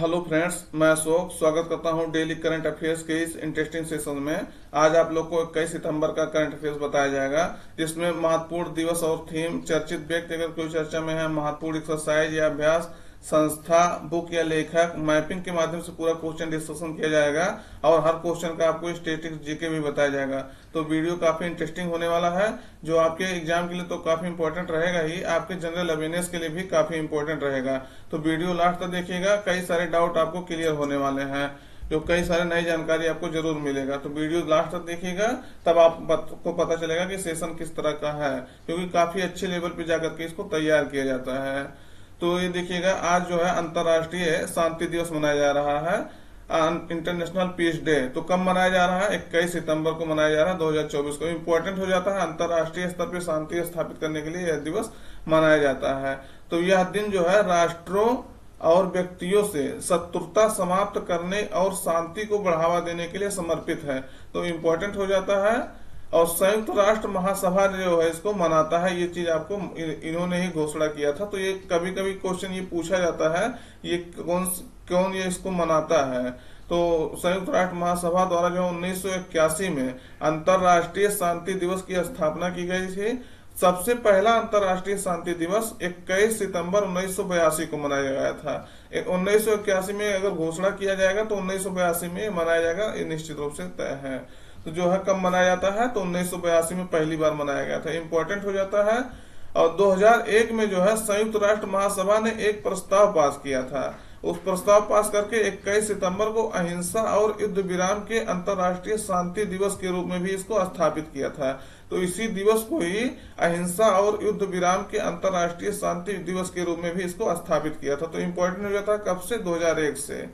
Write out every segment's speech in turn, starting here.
Hello friends, मैं अशोक स्वागत करता हूं डेली करंट अफेयर्स के इस इंटरेस्टिंग सेशन में। आज आप लोग को 21 सितंबर का करंट अफेयर्स बताया जाएगा, जिसमें महत्वपूर्ण दिवस और थीम, चर्चित व्यक्ति अगर कोई चर्चा में है, महत्वपूर्ण एक्सरसाइज या अभ्यास, संस्था, बुक या लेखक, मैपिंग के माध्यम से पूरा क्वेश्चन डिस्कशन किया जाएगा और हर क्वेश्चन का आपको स्टैटिस्टिक्स जीके भी बताया जाएगा। तो वीडियो काफी इंटरेस्टिंग होने वाला है, जो आपके एग्जाम के लिए तो काफी इंपॉर्टेंट रहेगा ही, आपके जनरल अवेयरनेस के लिए भी काफी इंपॉर्टेंट रहेगा। तो वीडियो लास्ट तक देखिएगा, कई सारे डाउट आपको क्लियर होने वाले हैं, जो कई सारे नई जानकारी आपको जरूर मिलेगा। तो वीडियो लास्ट तक देखिएगा, तब आपको पता चलेगा कि सेशन किस तरह का है, क्योंकि काफी अच्छे लेवल पे जाकर के इसको तैयार किया जाता है। तो ये देखिएगा, आज जो है अंतर्राष्ट्रीय शांति दिवस मनाया जा रहा है, इंटरनेशनल पीस डे। तो कब मनाया जा रहा है? 21 सितंबर को मनाया जा रहा है 2024 को। इम्पोर्टेंट हो जाता है, अंतर्राष्ट्रीय स्तर पर शांति स्थापित करने के लिए यह दिवस मनाया जाता है। तो यह दिन जो है राष्ट्रों और व्यक्तियों से शत्रुता समाप्त करने और शांति को बढ़ावा देने के लिए समर्पित है। तो इम्पोर्टेंट हो जाता है। और संयुक्त राष्ट्र महासभा जो है इसको मनाता है, ये चीज आपको इन्होंने ही घोषणा किया था। तो ये कभी कभी क्वेश्चन ये पूछा जाता है, ये कौन ये इसको मनाता है। तो संयुक्त राष्ट्र महासभा द्वारा जो 1981 में अंतर्राष्ट्रीय शांति दिवस की स्थापना की गई थी। सबसे पहला अंतर्राष्ट्रीय शांति दिवस 21 सितंबर 1982 को मनाया गया था। 1981 में अगर घोषणा किया जाएगा तो 1982 में मनाया जाएगा, ये निश्चित रूप से तय है। तो जो है कब मनाया जाता है? तो 1982 में पहली बार मनाया गया था, इम्पोर्टेंट हो जाता है। और 2001 में जो है संयुक्त राष्ट्र महासभा ने एक प्रस्ताव पास किया था। उस प्रस्ताव पास करके 21 सितंबर को अहिंसा और युद्ध विराम के अंतर्राष्ट्रीय शांति दिवस के रूप में भी इसको स्थापित किया था। तो इसी दिवस को ही अहिंसा और युद्ध विराम के अंतर्राष्ट्रीय शांति दिवस के रूप में भी इसको स्थापित किया था। तो इम्पोर्टेंट हो जाता है कब से? 2001 से।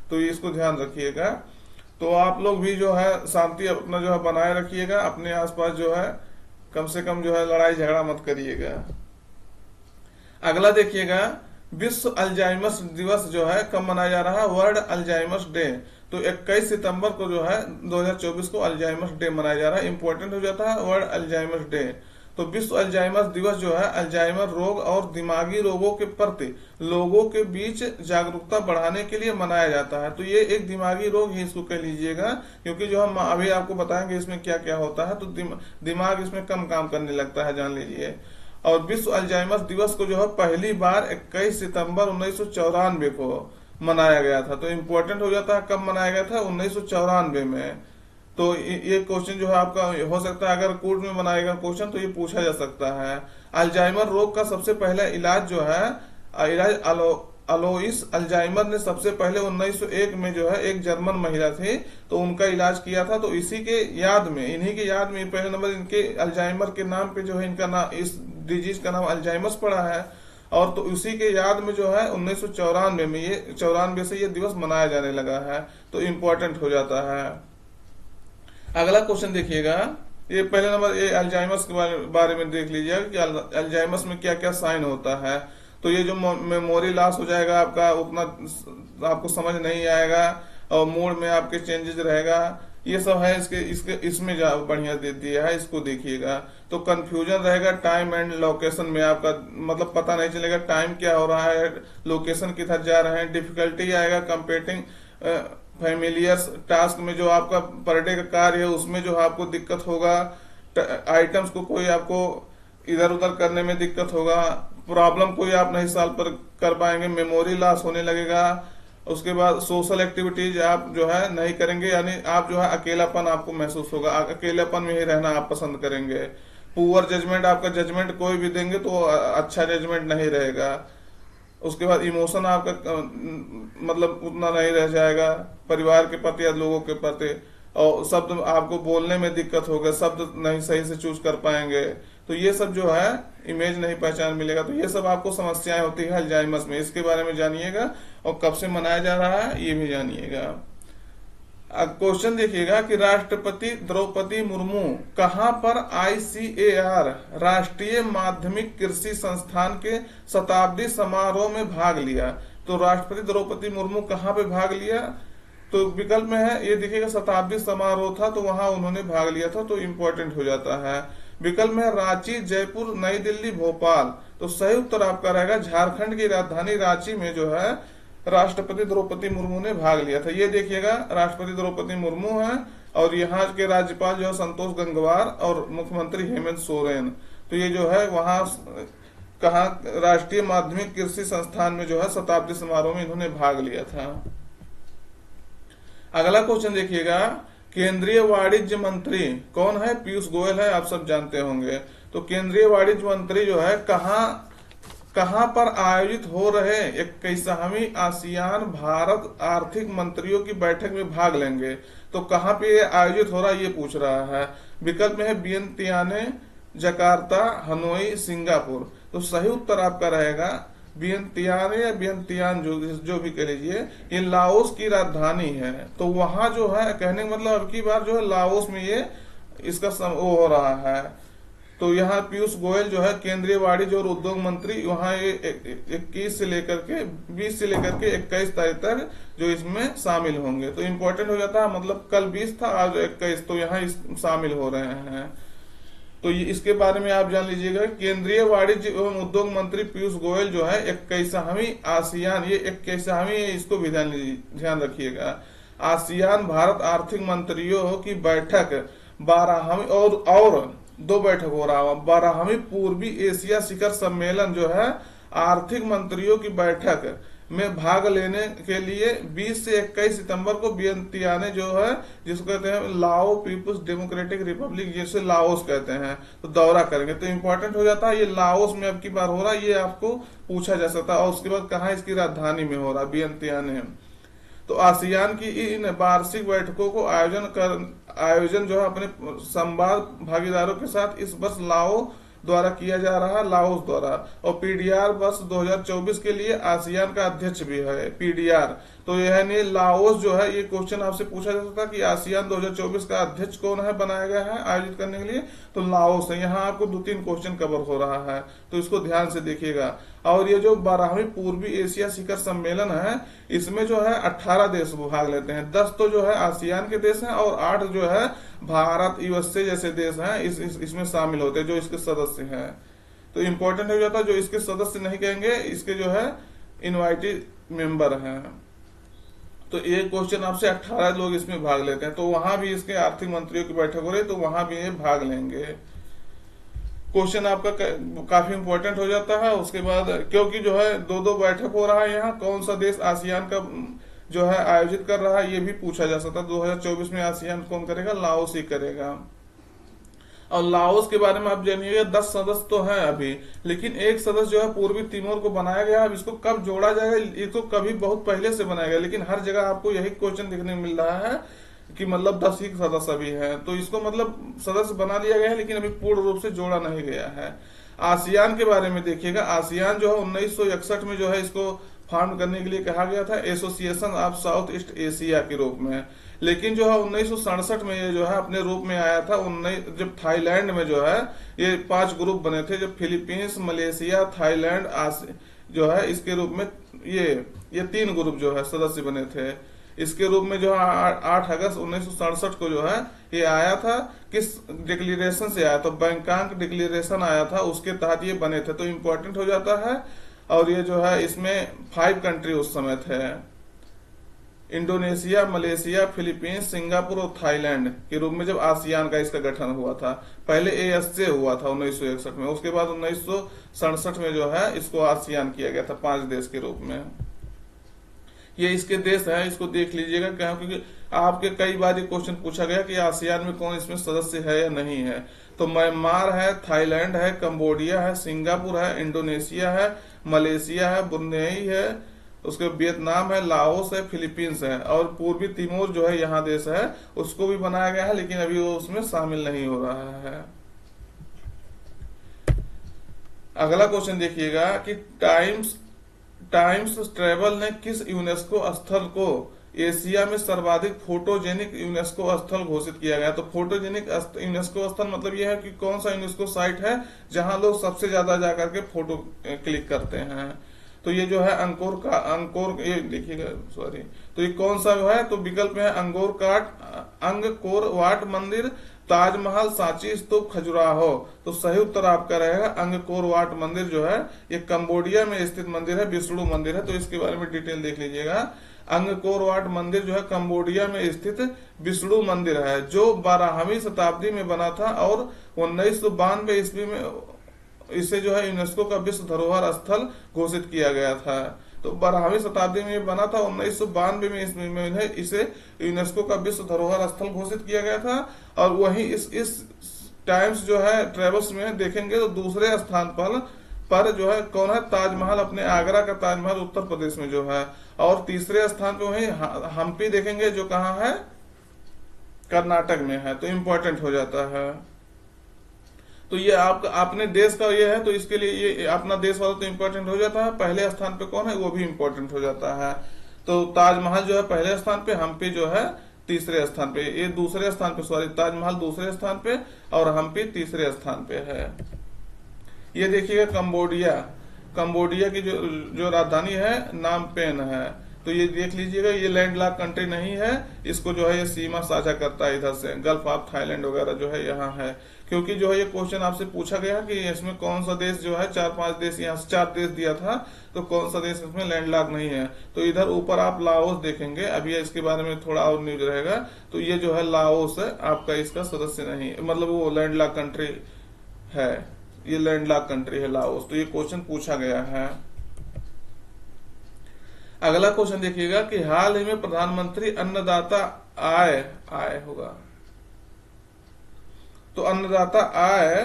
तो इसको ध्यान रखिएगा। तो आप लोग भी जो है शांति अपना जो है बनाए रखिएगा, अपने आसपास जो है कम से कम जो है लड़ाई झगड़ा मत करिएगा। अगला देखिएगा, विश्व अल्जाइमर्स दिवस जो है कब मनाया जा रहा है? World Alzheimer's day. तो 21 सितंबर को जो है 2024 को अल्जाइमर्स डे मनाया जा रहा है, इंपॉर्टेंट हो जाता है वर्ल्ड अल्जाइमर्स डे। तो विश्व अल्जाइमर्स दिवस जो है अल्जाइमर रोग और दिमागी रोगों के प्रति लोगों के बीच जागरूकता बढ़ाने के लिए मनाया जाता है। तो ये एक दिमागी रोग ही इसको कह लीजिएगा, क्योंकि जो हम अभी आपको बताएंगे इसमें क्या क्या होता है। तो दिमाग इसमें कम काम करने लगता है, जान लीजिए। और विश्व अल्जाइमर्स दिवस को जो है पहली बार 21 सितंबर 1994 को मनाया गया था। तो इम्पोर्टेंट हो जाता है कब मनाया गया था? 1994 में। तो ये क्वेश्चन जो है आपका हो सकता है, अगर कोर्ट में बनाएगा क्वेश्चन तो ये पूछा जा सकता है। अल्जाइमर रोग का सबसे पहला इलाज जो है, इलाज अलोइस अल्जाइमर ने सबसे पहले 1901 में जो है एक जर्मन महिला थी, तो उनका इलाज किया था। तो इसी के याद में, इन्हीं के याद में पहले नंबर इनके अल्जाइमर के नाम पे जो है इनका नाम, इस डिजीज का नाम अल्जाइमर्स पड़ा है। और तो उसी के याद में जो है 1994 में, ये 94 से ये दिवस मनाया जाने लगा है। तो इम्पोर्टेंट हो जाता है। अगला क्वेश्चन देखिएगा, ये पहले नंबर ये अल्जाइमर्स के बारे में देख लीजिएगा कि अल्जाइमर्स में क्या क्या साइन होता है। तो ये जो मेमोरी लॉस हो जाएगा आपका, उतना आपको समझ नहीं आएगा और मूड में आपके चेंजेस रहेगा, ये सब है। इसमें बढ़िया दे दिया है, इसको देखिएगा। तो कंफ्यूजन रहेगा टाइम एंड लोकेशन में, आपका मतलब पता नहीं चलेगा टाइम क्या हो रहा है, लोकेशन किधर जा रहे हैं। डिफिकल्टी आएगा कंपेटिंग फैमिलियर टास्क में, जो आपका पर डे का कार्य है उसमें जो आपको दिक्कत होगा। आइटम्स को कोई आपको इधर उधर करने में दिक्कत होगा। प्रॉब्लम कोई आप नहीं सॉल्व पर कर पाएंगे। मेमोरी लॉस होने लगेगा। उसके बाद सोशल एक्टिविटीज आप जो है नहीं करेंगे, यानी आप जो है अकेलापन आपको महसूस होगा, अकेलापन में ही रहना आप पसंद करेंगे। पुअर जजमेंट, आपका जजमेंट कोई भी देंगे तो अच्छा जजमेंट नहीं रहेगा। उसके बाद इमोशन आपका मतलब उतना नहीं रह जाएगा परिवार के प्रति या लोगों के प्रति। और शब्द आपको बोलने में दिक्कत होगा, शब्द नहीं सही से चूज कर पाएंगे। तो ये सब जो है इमेज नहीं पहचान मिलेगा। तो ये सब आपको समस्याएं होती है अल्जाइमर्स में, इसके बारे में जानिएगा। और कब से मनाया जा रहा है ये भी जानिएगा। क्वेश्चन देखिएगा कि राष्ट्रपति द्रौपदी मुर्मू कहां पर ICAR राष्ट्रीय माध्यमिक कृषि संस्थान के शताब्दी समारोह में भाग लिया। तो राष्ट्रपति द्रौपदी मुर्मू कहां पे भाग लिया? तो विकल्प में है, ये देखिएगा शताब्दी समारोह था तो वहां उन्होंने भाग लिया था। तो इम्पोर्टेंट हो जाता है। विकल्प में रांची, जयपुर, नई दिल्ली, भोपाल। तो सही उत्तर आपका रहेगा झारखंड की राजधानी रांची में जो है राष्ट्रपति द्रौपदी मुर्मू ने भाग लिया था। ये देखिएगा राष्ट्रपति द्रौपदी मुर्मू है और यहाँ के राज्यपाल जो है संतोष गंगवार और मुख्यमंत्री हेमंत सोरेन। तो ये जो है वहां कहा राष्ट्रीय माध्यमिक कृषि संस्थान में जो है शताब्दी समारोह में इन्होंने भाग लिया था। अगला क्वेश्चन देखिएगा, केंद्रीय वाणिज्य मंत्री कौन है? पीयूष गोयल है, आप सब जानते होंगे। तो केंद्रीय वाणिज्य मंत्री जो है कहां पर आयोजित हो रहे 21वीं आसियान भारत आर्थिक मंत्रियों की बैठक में भाग लेंगे? तो कहां पे ये आयोजित हो रहा है ये पूछ रहा है। विकल्प में है वियंतियाने, जकार्ता, हनोई, सिंगापुर। तो सही उत्तर आपका रहेगा वियंतियाने या वियंतियान, जो भी कह लीजिए, ये लाओस की राजधानी है। तो वहां जो है कहने का मतलब अब की बार जो है लाओस में ये इसका वो हो रहा है। तो यहाँ पीयूष गोयल जो है केंद्रीय वाणिज्य और उद्योग मंत्री, वहाँ ये 20 से लेकर के 21 तारीख तक जो इसमें शामिल होंगे। तो इम्पोर्टेंट हो जाता है, मतलब कल 20 था आज 21, तो यहाँ शामिल हो रहे हैं। तो इसके बारे में आप जान लीजिएगा। केंद्रीय वाणिज्य एवं उद्योग मंत्री पीयूष गोयल जो है 21वीं आसियान, ये 21वीं, इसको भी ध्यान रखिएगा, आसियान भारत आर्थिक मंत्रियों की बैठक 12वीं और 2 बैठक हो रहा है। 12वीं पूर्वी एशिया शिखर सम्मेलन जो है आर्थिक मंत्रियों की बैठक में भाग लेने के लिए 20 से 21 सितंबर को वियंतियाने जो है, जिसको कहते हैं लाओ पीपुल्स डेमोक्रेटिक रिपब्लिक, जिसे लाओस कहते हैं, तो दौरा करेंगे। तो इंपॉर्टेंट हो जाता है ये लाओस में अब की बार हो रहा है, ये आपको पूछा जा सकता है। और उसके बाद कहाँ इसकी राजधानी में हो रहा है, वियंतियाने। तो आसियान की इन वार्षिक बैठकों को आयोजन जो है अपने संवाद भागीदारों के साथ इस वर्ष लाओ द्वारा किया जा रहा है, लाओस द्वारा। और पीडीआर वर्ष 2024 के लिए आसियान का अध्यक्ष भी है पीडीआर। तो यह नहीं लाओस जो है, ये क्वेश्चन आपसे पूछा जा सकता है कि आसियान 2024 का अध्यक्ष कौन है बनाया गया है आयोजित करने के लिए, तो लाओस है। यहाँ आपको 2-3 क्वेश्चन कवर हो रहा है, तो इसको ध्यान से देखिएगा। और ये जो 12वीं पूर्वी एशिया शिखर सम्मेलन है, इसमें जो है 18 देश भाग लेते हैं। 10 तो जो है आसियान के देश हैं और 8 जो है भारत, यूएसए जैसे देश हैं इसमें शामिल होते हैं जो इसके सदस्य हैं। तो इम्पोर्टेंट हो जाता है, जो इसके सदस्य नहीं कहेंगे, इसके जो है इनवाइटेड मेंबर हैं। तो ये क्वेश्चन आपसे 18 लोग इसमें भाग लेते हैं, तो वहां भी इसके आर्थिक मंत्रियों की बैठक हो रही है, तो वहां भी ये भाग लेंगे। क्वेश्चन आपका काफी इंपॉर्टेंट हो जाता है। उसके बाद क्योंकि जो है 2-2 बैठक हो रहा है, यहाँ कौन सा देश आसियान का जो है आयोजित कर रहा है ये भी पूछा जा सकता है। 2024 में आसियान कौन करेगा? लाओस ही करेगा। और लाओस के बारे में आप जानिएगा 10 सदस्य तो हैं अभी, लेकिन एक सदस्य जो है पूर्वी तिमोर को बनाया गया। अब इसको कब जोड़ा जाएगा, ये तो कभी बहुत पहले से बनाया गया, लेकिन हर जगह आपको यही क्वेश्चन देखने मिल रहा है कि मतलब 10 ही सदस्य अभी हैं। तो इसको मतलब सदस्य बना लिया गया है, लेकिन अभी पूर्ण रूप से जोड़ा नहीं गया है। आसियान के बारे में देखिएगा, आसियान जो है 1961 में जो है इसको फाउंड करने के लिए कहा गया था, association of south east Asia के रूप में। लेकिन जो है 1967 में ये जो है अपने रूप में आया था। जब थाईलैंड में जो है ये 5 ग्रुप बने थे, जब फिलीपींस, मलेशिया, थाईलैंड जो है इसके रूप में ये 3 ग्रुप जो है सदस्य बने थे। इसके रूप में जो है 8 अगस्त 1967 को जो है ये आया था। किस डिक्लेरेशन से आया? तो बैंकॉक डिक्लेरेशन आया था, उसके तहत ये बने थे। तो इम्पोर्टेंट हो जाता है। और ये जो है इसमें 5 कंट्री उस समय थे, इंडोनेशिया, मलेशिया, फिलीपींस, सिंगापुर और थाईलैंड के रूप में जब आसियान का इसका गठन हुआ था। पहले एएसए हुआ था 1961 में, उसके बाद 1967 में जो है इसको आसियान किया गया था 5 देश के रूप में। ये इसके देश हैं, इसको देख लीजिएगा, क्योंकि आपके कई बार ये क्वेश्चन पूछा गया कि आसियान में कौन इसमें सदस्य है या नहीं है। तो म्यांमार है, थाईलैंड है, कंबोडिया है, सिंगापुर है, इंडोनेशिया है, मलेशिया है, ब्रुनेई है, उसके वियतनाम है, लाओस है, फिलीपींस है, और पूर्वी तिमोर जो है यहाँ देश है, उसको भी बनाया गया है, लेकिन अभी वो उसमें शामिल नहीं हो रहा है। अगला क्वेश्चन देखिएगा कि टाइम्स ट्रेवल ने किस यूनेस्को स्थल को एशिया में सर्वाधिक फोटोजेनिक यूनेस्को स्थल घोषित किया गया? तो फोटोजेनिक यूनेस्को स्थल मतलब यह है कि कौन सा यूनेस्को साइट है जहां लोग सबसे ज्यादा जाकर के फोटो क्लिक करते हैं। तो ये जो है अंकोर ये देखिएगा, सॉरी, तो ये कौन सा है? तो विकल्प में है अंगकोर वाट मंदिर, ताजमहल, सांची स्तूप, खजुराहो। तो सही उत्तर आपका रहेगा अंगकोर वाट मंदिर जो है ये कंबोडिया में स्थित मंदिर है, विष्णु मंदिर है। तो इसके बारे में डिटेल देख लीजिएगा। अंगकोर वाट मंदिर जो है कंबोडिया में स्थित विष्णु मंदिर है, जो 12वीं शताब्दी में बना था और 1992 ईस्वी में इसे जो है यूनेस्को का विश्व धरोहर स्थल घोषित किया गया था। तो 12वीं शताब्दी में बना था, 1992 में ईस्वी में इसे यूनेस्को का विश्व धरोहर स्थल घोषित किया गया था। और वही इस टाइम्स जो है ट्रेवल्स में देखेंगे तो दूसरे स्थान पर जो है कौन है, ताजमहल, अपने आगरा का ताजमहल उत्तर प्रदेश में जो है। और तीसरे स्थान पे वही हम्पी देखेंगे जो कहाँ है, कर्नाटक में है। तो इम्पोर्टेंट हो जाता है। तो ये आपका अपने देश का ये है, तो इसके लिए ये अपना देश वाला तो इम्पोर्टेंट हो जाता है। पहले स्थान पे कौन है वो भी इम्पोर्टेंट हो जाता है। तो ताजमहल जो है पहले स्थान पे, हम्पी जो है तीसरे स्थान पे, ये दूसरे स्थान पे, सॉरी ताजमहल दूसरे स्थान पे और हम्पी तीसरे स्थान पे है। ये देखिएगा कंबोडिया की जो राजधानी है नाम पेन है। तो ये देख लीजिएगा, ये लैंडलॉक कंट्री नहीं है, इसको जो है ये सीमा साझा करता है इधर से, गल्फ ऑफ थाईलैंड वगैरह जो है यहाँ है। क्योंकि जो है ये क्वेश्चन आपसे पूछा गया कि इसमें कौन सा देश जो है, 4-5 देश, यहाँ से 4 देश दिया था, तो कौन सा देश इसमें लैंडलॉक नहीं है। तो इधर ऊपर आप लाओस देखेंगे, अभी इसके बारे में थोड़ा और न्यूज रहेगा। तो ये जो है लाओस है आपका, इसका सदस्य नहीं, मतलब वो लैंडलॉक कंट्री है, ये लैंडलॉक कंट्री है लाओस। तो ये क्वेश्चन पूछा गया है। अगला क्वेश्चन देखिएगा कि हाल ही में प्रधानमंत्री अन्नदाता आय होगा, तो अन्नदाता आय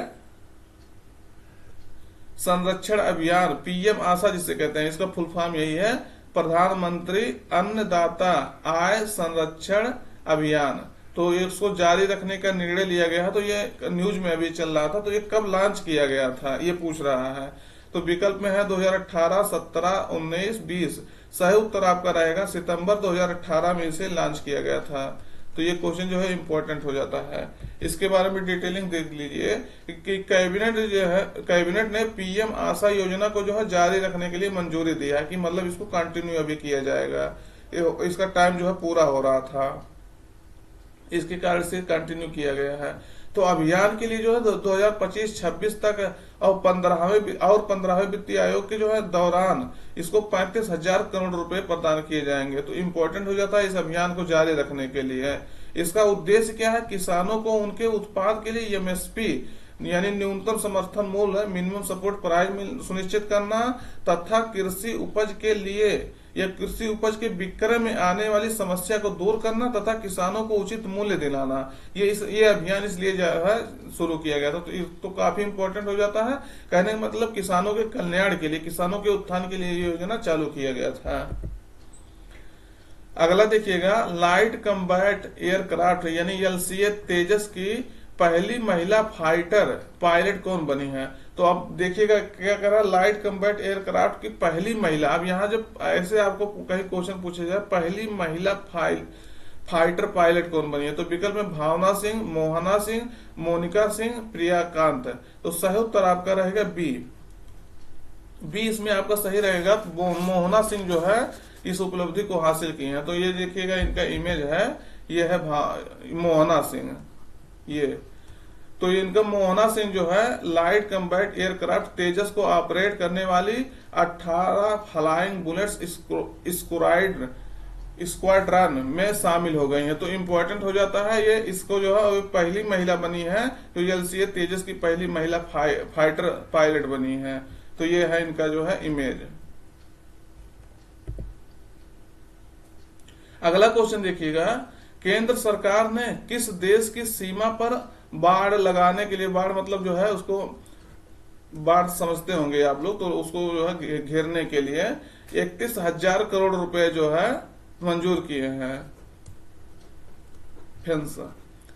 संरक्षण अभियान, पीएम आशा जिसे कहते हैं, इसका फुल फॉर्म यही है, प्रधानमंत्री अन्नदाता आय संरक्षण अभियान। तो इसको जारी रखने का निर्णय लिया गया है। तो ये न्यूज में अभी चल रहा था। तो ये कब लॉन्च किया गया था ये पूछ रहा है। तो विकल्प में है 2018, 17, 19, 20। सही उत्तर आपका रहेगा सितंबर 2018 में इसे लॉन्च किया गया था। तो ये क्वेश्चन जो है इंपॉर्टेंट हो जाता है। इसके बारे में डिटेलिंग देख लीजिए कि कैबिनेट ने पीएम आशा योजना को जो है जारी रखने के लिए मंजूरी दी है, कि मतलब इसको कंटिन्यू अभी किया जाएगा। इसका टाइम जो है पूरा हो रहा था, इसके कारण से कंटिन्यू किया गया है। तो अभियान के लिए जो है 2025-26 तक और 15वें वित्तीय आयोग के जो है दौरान इसको 35,000 करोड़ रुपए प्रदान किए जाएंगे। तो इम्पोर्टेंट हो जाता है इस अभियान को जारी रखने के लिए। इसका उद्देश्य क्या है, किसानों को उनके उत्पाद के लिए एमएसपी यानी न्यूनतम समर्थन मूल्य, मिनिमम सपोर्ट प्राइस सुनिश्चित करना तथा कृषि उपज के लिए या कृषि उपज के विक्रय में आने वाली समस्या को दूर करना तथा किसानों को उचित मूल्य दिलाना। ये अभियान इसलिए शुरू किया गया था। तो काफी इंपॉर्टेंट हो जाता है। कहने का मतलब किसानों के कल्याण के लिए, किसानों के उत्थान के लिए ये योजना चालू किया गया था। अगला देखिएगा, लाइट कम्बैट एयरक्राफ्ट यानी LCA तेजस की पहली महिला फाइटर पायलट कौन बनी है। तो अब देखिएगा क्या कर रहा है, लाइट कम्बैट एयरक्राफ्ट की पहली महिला। अब यहाँ जब ऐसे आपको कहीं क्वेश्चन पूछे जाए पहली महिला फाइटर पायलट कौन बनी है, तो विकल्प में भावना सिंह, मोहना सिंह, मोनिका सिंह, प्रियाकांत। तो सही उत्तर आपका रहेगा बी इसमें आपका सही रहेगा। मोहना सिंह जो है इस उपलब्धि को हासिल की है। तो ये देखिएगा इनका इमेज है, ये है मोहना सिंह। ये तो इनका मोहना सिंह जो है लाइट कम्बैट एयरक्राफ्ट तेजस को ऑपरेट करने वाली 18 फ्लाइंग बुलेट्स स्क्वाड्रन में शामिल हो गई हैं। तो इम्पोर्टेंट हो जाता है ये, इसको जो है पहली महिला बनी है, तो LCA तेजस की पहली महिला फाइटर पायलट बनी है। तो ये है इनका जो है इमेज। अगला क्वेश्चन देखिएगा, केंद्र सरकार ने किस देश की सीमा पर बाढ़ लगाने के लिए, बाढ़ मतलब जो है उसको बाढ़ समझते होंगे आप लोग, तो उसको जो है घेरने के लिए 31,000 करोड़ रुपए जो है मंजूर किए हैं फेंस।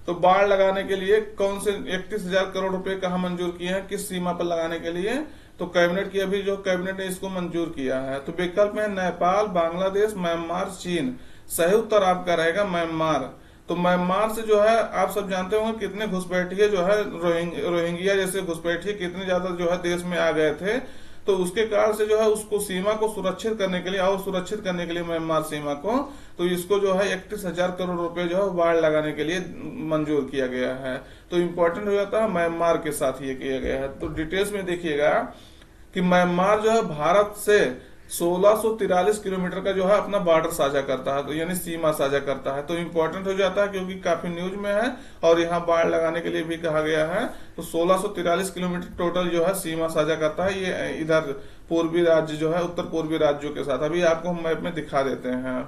तो बाढ़ लगाने के लिए कौन से 31,000 करोड़ रुपए कहाँ मंजूर किए हैं, किस सीमा पर लगाने के लिए, तो कैबिनेट की अभी जो कैबिनेट ने इसको मंजूर किया है। तो विकल्प में नेपाल, बांग्लादेश, म्यांमार, चीन। सही उत्तर आपका रहेगा म्यांमार। तो म्यांमार से जो है आप सब जानते होंगे कितने घुसपैठिए जो है रोहिंग्या जैसे घुसपैठिए कितने ज्यादा जो है देश में आ गए थे। तो उसके कारण से जो है उसको सीमा को सुरक्षित करने के लिए और सुरक्षित करने के लिए म्यांमार सीमा को, तो इसको जो है 31,000 करोड़ रुपए जो है बाढ़ लगाने के लिए मंजूर किया गया है। तो इम्पोर्टेंट हो जाता है म्यांमार के साथ ये किया गया है। तो डिटेल्स में देखिएगा कि म्यांमार जो है भारत से 1643 किलोमीटर का जो है अपना बॉर्डर साझा करता है, तो यानी सीमा साझा करता है। तो इम्पोर्टेंट हो जाता है क्योंकि काफी न्यूज में है और यहाँ बाढ़ लगाने के लिए भी कहा गया है। तो 1643 किलोमीटर टोटल जो है सीमा साझा करता है ये इधर पूर्वी राज्य जो है उत्तर पूर्वी राज्यों के साथ। अभी आपको हम मैप में दिखा देते हैं।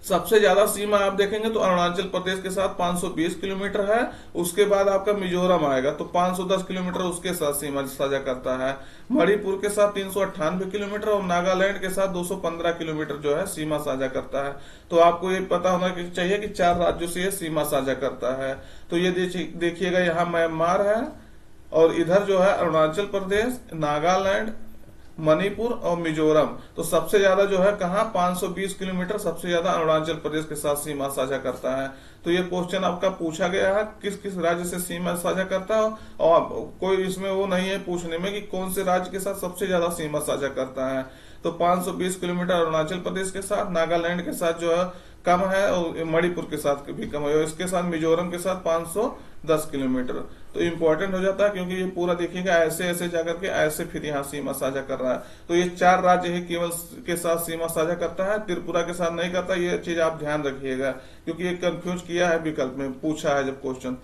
सबसे ज्यादा सीमा आप देखेंगे तो अरुणाचल प्रदेश के साथ 520 किलोमीटर है, उसके बाद आपका मिजोरम आएगा तो 510 किलोमीटर उसके साथ सीमा साझा करता है। मणिपुर के साथ 398 किलोमीटर और नागालैंड के साथ 215 किलोमीटर जो है सीमा साझा करता है। तो आपको ये पता होना चाहिए कि 4 राज्यों से ये सीमा साझा करता है। तो ये देखिएगा यहाँ म्यांमार है और इधर जो है अरुणाचल प्रदेश, नागालैंड, मणिपुर और मिजोरम। तो सबसे ज्यादा जो है कहाँ 520 किलोमीटर सबसे ज्यादा अरुणाचल प्रदेश के साथ सीमा साझा करता है। तो ये क्वेश्चन आपका पूछा गया है किस किस राज्य से सीमा साझा करता है, और कोई इसमें वो नहीं है पूछने में कि कौन से राज्य के साथ सबसे ज्यादा सीमा साझा करता है। तो 520 किलोमीटर अरुणाचल प्रदेश के साथ, नागालैंड के साथ जो है कम है और मणिपुर के साथ भी कम है, और इसके साथ मिजोरम के साथ 510 किलोमीटर। तो इम्पोर्टेंट हो जाता है क्योंकि ये पूरा देखिएगा ऐसे ऐसे जाकर के ऐसे फिर यहाँ सीमा साझा कर रहा है। तो ये 4 राज्य ही केवल के साथ सीमा साझा करता है, त्रिपुरा के साथ नहीं करता। ये चीज आप ध्यान रखिएगा क्योंकि ये कंफ्यूज किया है विकल्प में पूछा है जब क्वेश्चन।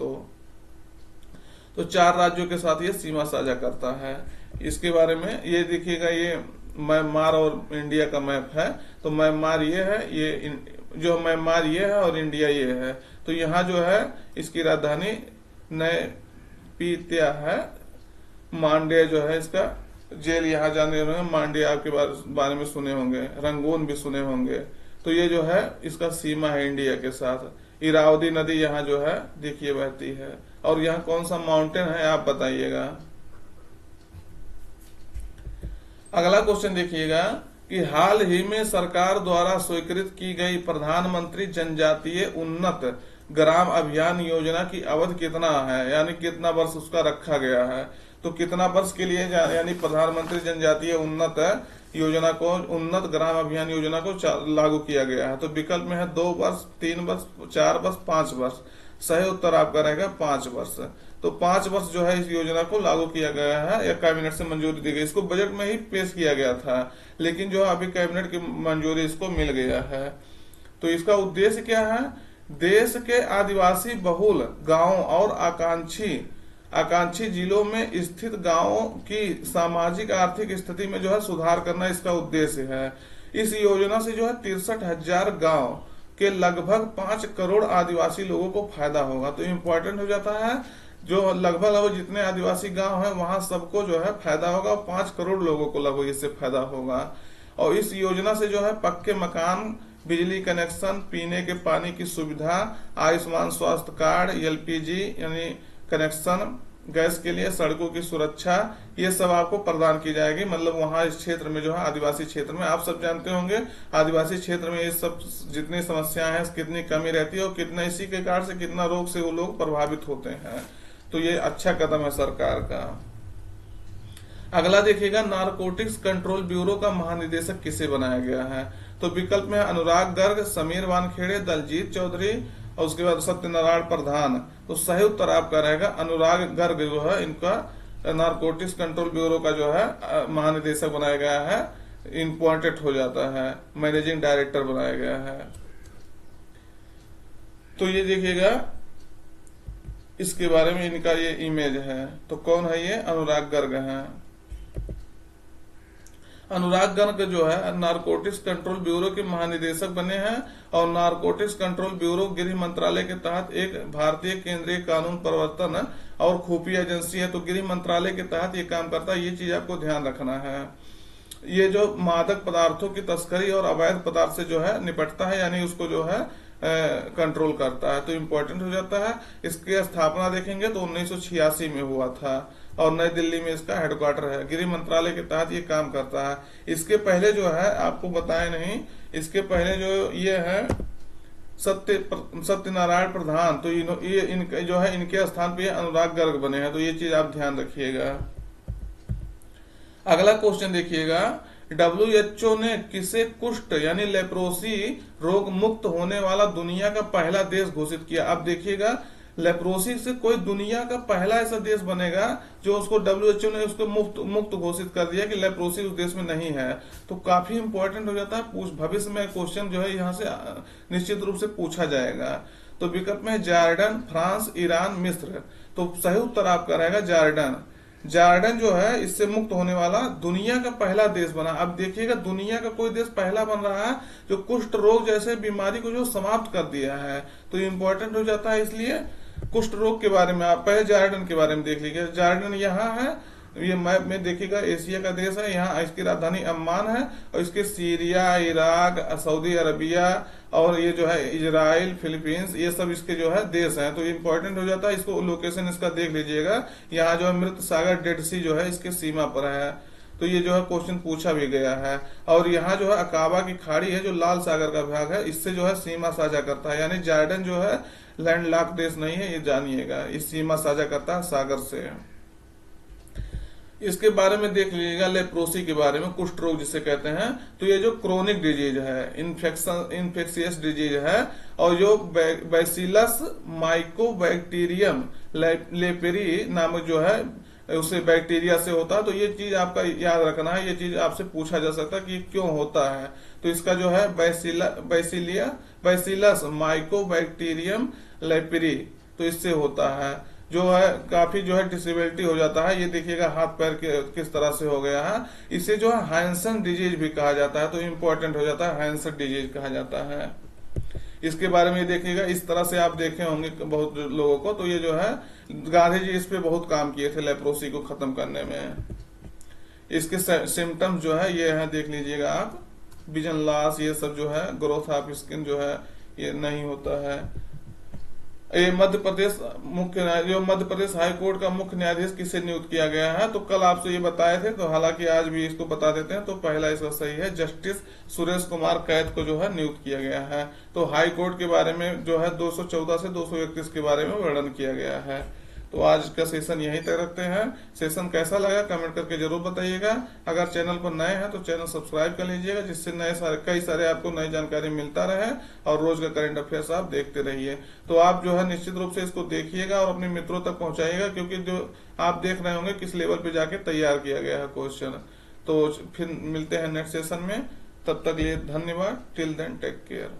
तो 4 राज्यों के साथ ये सीमा साझा करता है। इसके बारे में ये देखिएगा, ये म्यांमार और इंडिया का मैप है। तो म्यांमार ये है, ये जो म्यांमार ये है और इंडिया ये है। तो यहाँ जो है इसकी राजधानी नयपीत्या है। मांड्या जो है इसका जेल, यहाँ जाने होंगे मांड्या आपके बारे में सुने होंगे, रंगून भी सुने होंगे। तो ये जो है इसका सीमा है इंडिया के साथ। इरावदी नदी यहाँ जो है देखिए बहती है। और यहाँ कौन सा माउंटेन है आप बताइएगा। अगला क्वेश्चन देखिएगा कि हाल ही में सरकार द्वारा स्वीकृत की गई प्रधानमंत्री जनजातीय उन्नत ग्राम अभियान योजना की अवधि कितना है, यानी कितना वर्ष उसका रखा गया है। तो कितना वर्ष के लिए यानी प्रधानमंत्री जनजातीय उन्नत योजना को, उन्नत ग्राम अभियान योजना को लागू किया गया है। तो विकल्प में है 2 वर्ष, 3 वर्ष, 4 वर्ष, 5 वर्ष। सही उत्तर आपका रहेगा 5 वर्ष। तो 5 वर्ष जो है इस योजना को लागू किया गया है या कैबिनेट से मंजूरी दी गई। इसको बजट में ही पेश किया गया था लेकिन जो अभी कैबिनेट की मंजूरी इसको मिल गया है। तो इसका उद्देश्य क्या है, देश के आदिवासी बहुल गांवों और आकांक्षी जिलों में स्थित गांवों की सामाजिक आर्थिक स्थिति में जो है सुधार करना इसका उद्देश्य है। इस योजना से जो है 63,000 गांव के लगभग 5 करोड़ आदिवासी लोगों को फायदा होगा। तो इम्पोर्टेंट हो जाता है जो लगभग जितने आदिवासी गांव हैं वहां सबको जो है फायदा होगा और 5 करोड़ लोगों को लगभग इससे फायदा होगा। और इस योजना से जो है पक्के मकान, बिजली कनेक्शन, पीने के पानी की सुविधा, आयुष्मान स्वास्थ्य कार्ड, LPG यानी कनेक्शन, गैस के लिए, सड़कों की सुरक्षा, ये सब आपको प्रदान की जाएगी। मतलब वहां इस क्षेत्र में जो है आदिवासी क्षेत्र में आप सब जानते होंगे आदिवासी क्षेत्र में ये सब जितनी समस्याएं हैं कितनी कमी रहती है और कितना इसी के कारण से कितना रोग से वो लोग प्रभावित होते हैं। तो ये अच्छा कदम है सरकार का। अगला देखिएगा, नारकोटिक्स कंट्रोल ब्यूरो का महानिदेशक किसे बनाया गया है। तो विकल्प में अनुराग गर्ग, समीर वानखेड़े, दलजीत चौधरी और उसके बाद सत्यनारायण प्रधान। तो सही उत्तर आपका रहेगा अनुराग गर्ग जो है इनका नारकोटिक्स कंट्रोल ब्यूरो का जो है महानिदेशक बनाया गया है। इम्पोर्टेंट हो जाता है, मैनेजिंग डायरेक्टर बनाया गया है। तो ये देखिएगा इसके बारे में इनका ये इमेज है। तो कौन है ये, अनुराग गर्ग है। अनुराग गर्ग जो है नारकोटिक्स कंट्रोल ब्यूरो के महानिदेशक बने हैं और नारकोटिक्स कंट्रोल ब्यूरो गृह मंत्रालय के तहत एक भारतीय केंद्रीय कानून प्रवर्तन और खुफिया एजेंसी है। तो गृह मंत्रालय के तहत ये काम करता है, ये चीज आपको ध्यान रखना है। ये जो मादक पदार्थों की तस्करी और अवैध पदार्थ से जो है निपटता है, यानी उसको जो है कंट्रोल करता है। तो इम्पोर्टेंट हो जाता है। इसकी स्थापना देखेंगे तो 1986 में हुआ था और नई दिल्ली में इसका हेडक्वार्टर है। गृह मंत्रालय के तहत ये काम करता है। इसके पहले जो है आपको बताए नहीं, इसके पहले जो ये है सत्यनारायण प्रधान, तो ये इनके जो है इनके स्थान पे अनुराग गर्ग बने हैं। तो ये चीज आप ध्यान रखिएगा। अगला क्वेश्चन देखिएगा, WHO ने किसे कुष्ठ यानी लेप्रोसी रोग मुक्त होने वाला दुनिया का पहला देश घोषित किया। अब देखिएगा, लेप्रोसी से कोई दुनिया का पहला ऐसा देश बनेगा जो उसको WHO ने उसको मुक्त घोषित कर दिया कि लेप्रोसी उस देश में नहीं है। तो काफी इंपॉर्टेंट हो जाता है, भविष्य में क्वेश्चन जो है यहाँ से निश्चित रूप से पूछा जाएगा। तो विकल्प में जॉर्डन, फ्रांस, ईरान, मिस्र। तो सही उत्तर आपका रहेगा जॉर्डन। जॉर्डन जो है इससे मुक्त होने वाला दुनिया का पहला देश बना। अब देखिएगा, दुनिया का कोई देश पहला बन रहा है जो कुष्ठ रोग जैसे बीमारी को जो समाप्त कर दिया है। तो इम्पोर्टेंट हो जाता है, इसलिए कुष्ठ रोग के बारे में आप पहले जॉर्डन के बारे में देख लीजिए। जॉर्डन यहाँ है, ये मैप में देखिएगा, एशिया का देश है। यहाँ इसकी राजधानी अम्मान है और इसके सीरिया, इराक, सऊदी अरबिया और ये जो है इजराइल, फिलीपींस, ये सब इसके जो है देश हैं। तो इम्पोर्टेंट हो जाता है, इसको लोकेशन इसका देख लीजिएगा। यहाँ जो है मृत सागर, डेड सी जो है इसके सीमा पर है। तो ये जो है क्वेश्चन पूछा भी गया है। और यहाँ जो है अकाबा की खाड़ी है जो लाल सागर का भाग है, इससे जो है सीमा साझा करता है। यानी जॉर्डन जो है लैंडलॉक देश नहीं है, ये जानिएगा, इस सीमा साझा करता है सागर से। इसके बारे में देख लीजिएगा, लेप्रोसी के बारे में, कुष्ठ रोग जिसे कहते हैं। तो ये जो क्रोनिक डिजीज है, इन्फेक्शियस डिजीज है, और जो बैसिलस माइकोबैक्टीरियम लेपेरी नामक जो है उसे बैक्टीरिया से होता है। तो ये चीज आपका याद रखना है, ये चीज आपसे पूछा जा सकता है कि क्यों होता है। तो इसका जो है बैसिलस माइकोबैक्टीरियम लेपेरी, तो इससे होता है। जो है काफी जो है डिसेबिलिटी हो जाता है। ये देखिएगा हाथ पैर किस तरह से हो गया है। इसे जो है हैंसन डिजीज भी कहा जाता है। तो इम्पोर्टेंट हो जाता है, हैंसन डिजीज कहा जाता है। इसके बारे में देखिएगा, इस तरह से आप देखे होंगे बहुत लोगों को। तो ये जो है गांधी जी इस पे बहुत काम किए थे लेप्रोसी को खत्म करने में। इसके सिम्टम्स जो है ये है, देख लीजिएगा आप, विजन लॉस, ये सब जो है, ग्रोथ ऑफ स्किन जो है ये नहीं होता है। ये मध्य प्रदेश मध्य प्रदेश हाई कोर्ट का मुख्य न्यायाधीश किसे नियुक्त किया गया है। तो कल आपसे ये बताए थे, तो हालांकि आज भी इसको बता देते हैं। तो पहला इसका सही है, जस्टिस सुरेश कुमार कैद को जो है नियुक्त किया गया है। तो हाई कोर्ट के बारे में जो है 214 से 231 के बारे में वर्णन किया गया है। तो आज का सेशन यहीं तक रखते हैं। सेशन कैसा लगा कमेंट करके जरूर बताइएगा। अगर चैनल पर नए हैं तो चैनल सब्सक्राइब कर लीजिएगा, जिससे कई सारे आपको नई जानकारी मिलता रहे और रोज का करंट अफेयर्स आप देखते रहिए। तो आप जो है निश्चित रूप से इसको देखिएगा और अपने मित्रों तक पहुंचाइएगा, क्योंकि जो आप देख रहे होंगे किस लेवल पे जाके तैयार किया गया है क्वेश्चन। तो फिर मिलते हैं नेक्स्ट सेशन में, तब तक लिए धन्यवाद। Till then take care.